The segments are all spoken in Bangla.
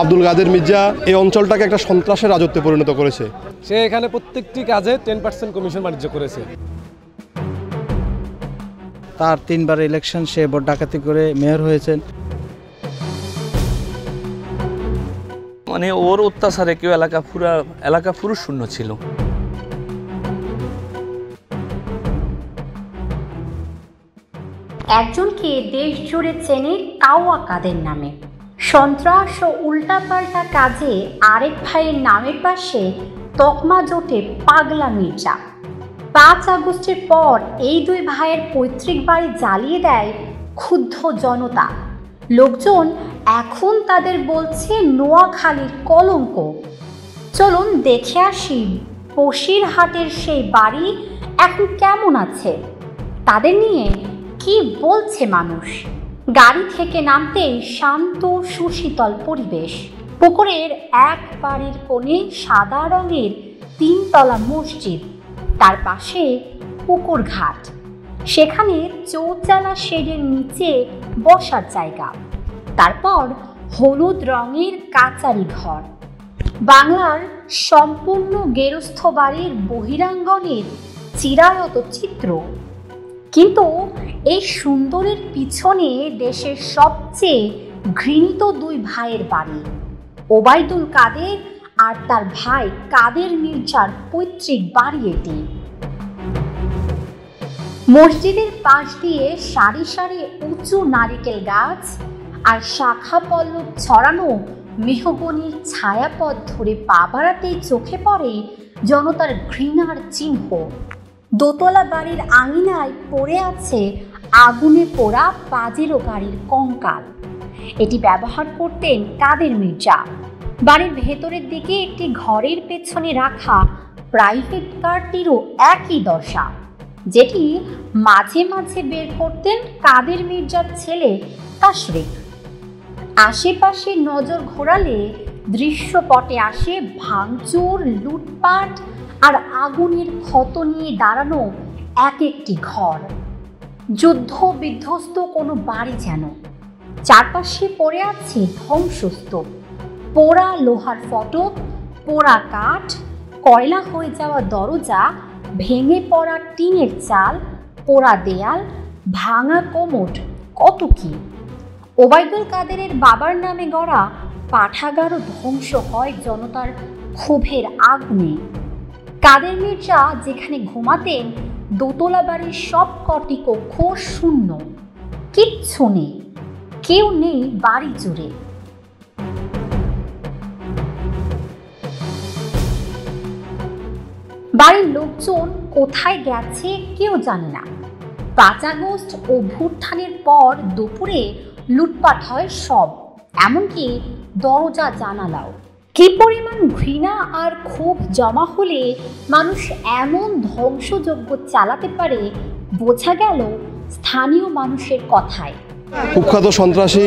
আব্দুল কাদের মির্জা এই অঞ্চলটাকে একটা সন্ত্রাসের রাজত্বে পরিণত করেছে। সে এখানে প্রত্যেকটি কাজে 10% কমিশন বাণিজ্য করেছে। তার 3বার ইলেকশন, সে ভোট ডাকাতি করে মেয়র হয়েছেন। মানে ওর অত্যাচারে কেউ এলাকা পুরো শূন্য ছিল। একজনকে দেশ জুড়ে চেনে কাওয়া কাদের নামে। সন্ত্রাস ও উল্টাপাল্টা কাজে আরেক ভাইয়ের নামের পাশে তকমা জোটে পাগলা মির্জা। 5 আগস্টের পর এই দুই ভাইয়ের পৈতৃক বাড়ি জ্বালিয়ে দেয় ক্ষুব্ধ জনতা। লোকজন এখন তাদের বলছে নোয়াখালীর কলঙ্ক। চলুন দেখে আসি বসিরহাটের সেই বাড়ি এখন কেমন আছে, তাদের নিয়ে কি বলছে মানুষ। গাড়ি থেকে নামতেই শান্ত সুশীতল পরিবেশ। পুকুরের এক বাড়ির কোণে সাদা রঙের 3 তলা মসজিদ, তার পাশে পুকুর ঘাট, সেখানে চৌচালা শেডের নিচে বসার জায়গা, তারপর হলুদ রঙের কাচারি ঘর। বাংলার সম্পূর্ণ গেরস্থ বাড়ির বহিরাঙ্গনের চিরায়ত চিত্র। কিন্তু এই সুন্দরের পিছনে দেশের সবচেয়ে ঘৃণিত দুই ভাইয়ের বাড়ি, ওবায়দুল কাদের আর তার ভাই কাদের মির্জার পৈতৃক বাড়ি এটি। মসজিদের পাশ দিয়ে সারি সারি উঁচু নারিকেল গাছ আর শাখা পল্লব ছড়ানো মেহগনির ছায়াপথ ধরে পা বাড়াতেই চোখে পড়ে জনতার ঘৃণার চিহ্ন। দোতলা বাড়ির আঙিনায় পড়ে আছে আগুনে পোড়া পাজেরো গাড়ির কঙ্কাল। এটি ব্যবহার করতেন কাদের মির্জা। বাড়ির ভেতরের দিকে একটি ঘরের পেছনে রাখা প্রাইভেট কারটিরও একই দশা, যেটি মাঝে মাঝে বের করতেন কাদের মির্জার ছেলে তাশরিক। আশেপাশে নজর ঘোরালে দৃশ্যপটে আসে ভাঙচুর, লুটপাট আর আগুনের ক্ষত নিয়ে দাঁড়ানো এক একটি ঘর। যুদ্ধ বিধ্বস্ত কোনো বাড়ি যেন। চারপাশে পড়ে আছে ধ্বংসস্তূপ, পোড়া লোহার ফটক, পোড়া কাঠ, কয়লা হয়ে যাওয়া দরজা, ভেঙে পড়া টিনের চাল, পোড়া দেয়াল, ভাঙা কোমর, কত কি। ওবায়দুল কাদেরের বাবার নামে গড়া পাঠাগারও ধ্বংস হয় জনতার ক্ষোভের আগুনে। কাদের মির্জা যেখানে ঘুমাতেন, দোতলা বাড়ির সব কটি কক্ষ শূন্য, কিচ্ছু নেই, কেউ নেই বাড়ি জুড়ে। বাড়ির লোকজন কোথায় গেছে কেউ জানে না। 5 আগস্ট অভ্যুত্থানের পর দুপুরে লুটপাট হয় সব, এমনকি দরজা জানালাও। কি পরিমাণ ঘৃণা আর ক্ষোভ জমা হলে মানুষ এমন ধ্বংসযজ্ঞ চালাতে পারে বোঝা গেল স্থানীয় মানুষের কথায়। কুখ্যাত সন্ত্রাসী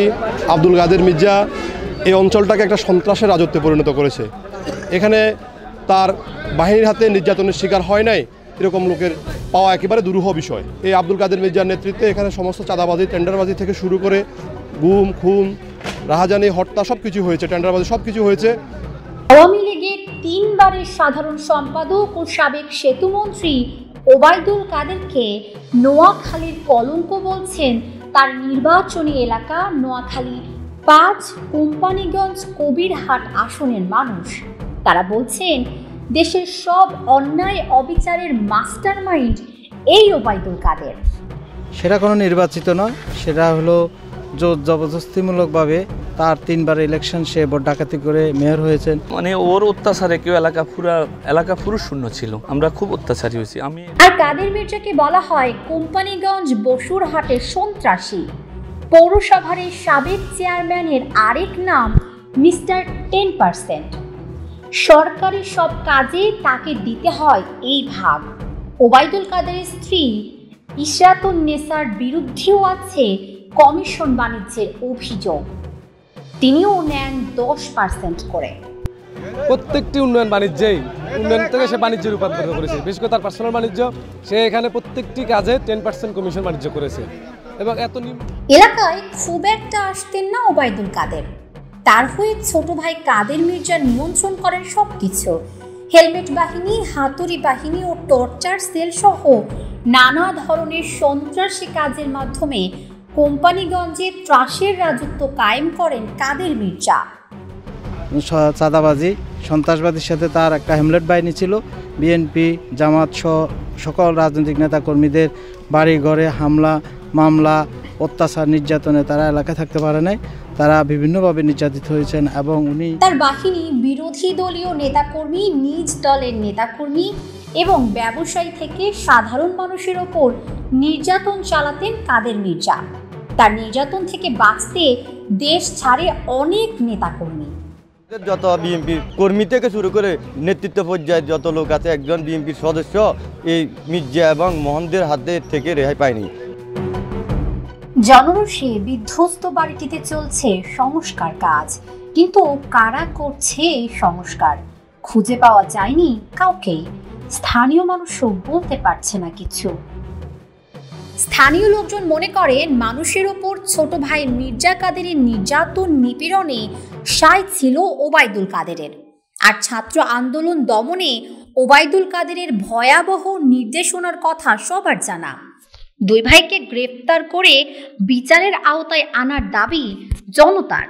আব্দুল কাদের মির্জা এই অঞ্চলটাকে একটা সন্ত্রাসের রাজত্বে পরিণত করেছে। এখানে তার বাহিনীর হাতে নির্যাতনের শিকার হয় নাই এরকম লোকের পাওয়া একেবারে দুরূহ বিষয়। এই আব্দুল কাদের মির্জার নেতৃত্বে এখানে সমস্ত চাঁদাবাজি, টেন্ডারবাজি থেকে শুরু করে গুম, খুন, রাহাজানি, হত্যা সব কিছু হয়েছে, টেন্ডারবাজি সব কিছু হয়েছে। আওয়ামী লীগের 3 বারের সাধারণ সম্পাদক ও সাবেক সেতুমন্ত্রী ওবায়দুল কাদেরকে নোয়াখালীর কলঙ্ক বলছেন তার নির্বাচনী এলাকা নোয়াখালী 5 কোম্পানিগঞ্জ কবিরহাট আসনের মানুষ। তারা বলছেন দেশের সব অন্যায় অবিচারের মাস্টারমাইন্ড এই ওবায়দুল কাদের। সেটা কোনো নির্বাচিত নয়, সেটা হলো জোর জবরদস্তিমূলকভাবে তার 3বার ইলেকশন, সে ভোট ডাকাতি করে মেয়র হয়েছেন। মানে ওর অত্যাচারে কেউ এলাকা পুরো শূন্য ছিল। আমরা খুব অত্যাচারী হয়েছি। আর কাদের মির্জাকে বলা হয় কোম্পানিগঞ্জ বসুরহাটের সন্ত্রাসী। পৌরসভার সাবেক চেয়ারম্যানের আরেক নাম মিস্টার 10%। সরকারি সব কাজে তাকে দিতে হয় এই ভাগ। ওবায়দুল কাদেরের স্ত্রী ইশরাতুন নেসার বিরুদ্ধেও আছে কমিশন বাণিজ্যের অভিযোগ। তিনিও নেন 10% করে। প্রত্যেকটি উন্নয়ন থেকে সে বাণিজ্যে রূপান্তরিত করেছে। বিশেষ করে তার পার্সোনাল বাণিজ্য, সে এখানে প্রত্যেকটি কাজে 10% কমিশন বাণিজ্য করেছে। এবং এলাকায় খুব একটা আসতেন না ওবায়দুল কাদের। তার হয়ে ছোট ভাই কাদের মির্জা নিয়ন্ত্রণ করেন সবকিছু। হেলমেট বাহিনী, হাতুড়ি বাহিনী ও টর্চার সেল সহ নানা ধরনের সন্ত্রাসী কাজের মাধ্যমে কোম্পানিগঞ্জে ত্রাসের রাজত্ব কায়েম করেন কাদের মির্জা। চাঁদাবাজি, সন্ত্রাসবাদীর সাথে তার একটা হেমলেট বাহিনী ছিল। বিএনপি, জামাত সহ সকল রাজনৈতিক নেতাকর্মীদের বাড়ি ঘরে হামলা, মামলা, অত্যাচার, নির্যাতনে তারা এলাকায় থাকতে পারে নাই। তারা বিভিন্নভাবে নির্যাতিত হয়েছেন এবং উনি তার বাহিনী বিরোধী দলীয় নেতাকর্মী, নিজ দলের নেতাকর্মী এবং ব্যবসায়ী থেকে সাধারণ মানুষের ওপর নির্যাতন চালাতেন কাদের মির্জা। তার নির্যাতন থেকে বাঁচতে দেশ ছাড়ে অনেক নেতাকর্মী। যত বিএনপি কর্মী থেকে শুরু করে নেতৃত্ব পর্যায়ে যত লোক আছে, একজন বিএনপির সদস্য এই মির্জা এবং মোহনদের হাতে থেকে রেহাই পায়নি। জনরোষে বিধ্বস্ত বাড়িটিতে চলছে সংস্কার কাজ, কিন্তু কারা করছে এই সংস্কার খুঁজে পাওয়া যায়নি কাউকেই। স্থানীয় মানুষও বলতে পারছে না কিছু। স্থানীয় লোকজন মনে করেন মানুষের ওপর ছোট ভাই মির্জা কাদেরের নির্যাতন নিপীড়নে সায় ছিল ওবায়দুল কাদেরের, আর ছাত্র আন্দোলন দমনে ওবায়দুল কাদেরের ভয়াবহ নির্দেশনার কথা সবার জানা। দুই ভাইকে গ্রেফতার করে বিচারের আওতায় আনার দাবি জনতার।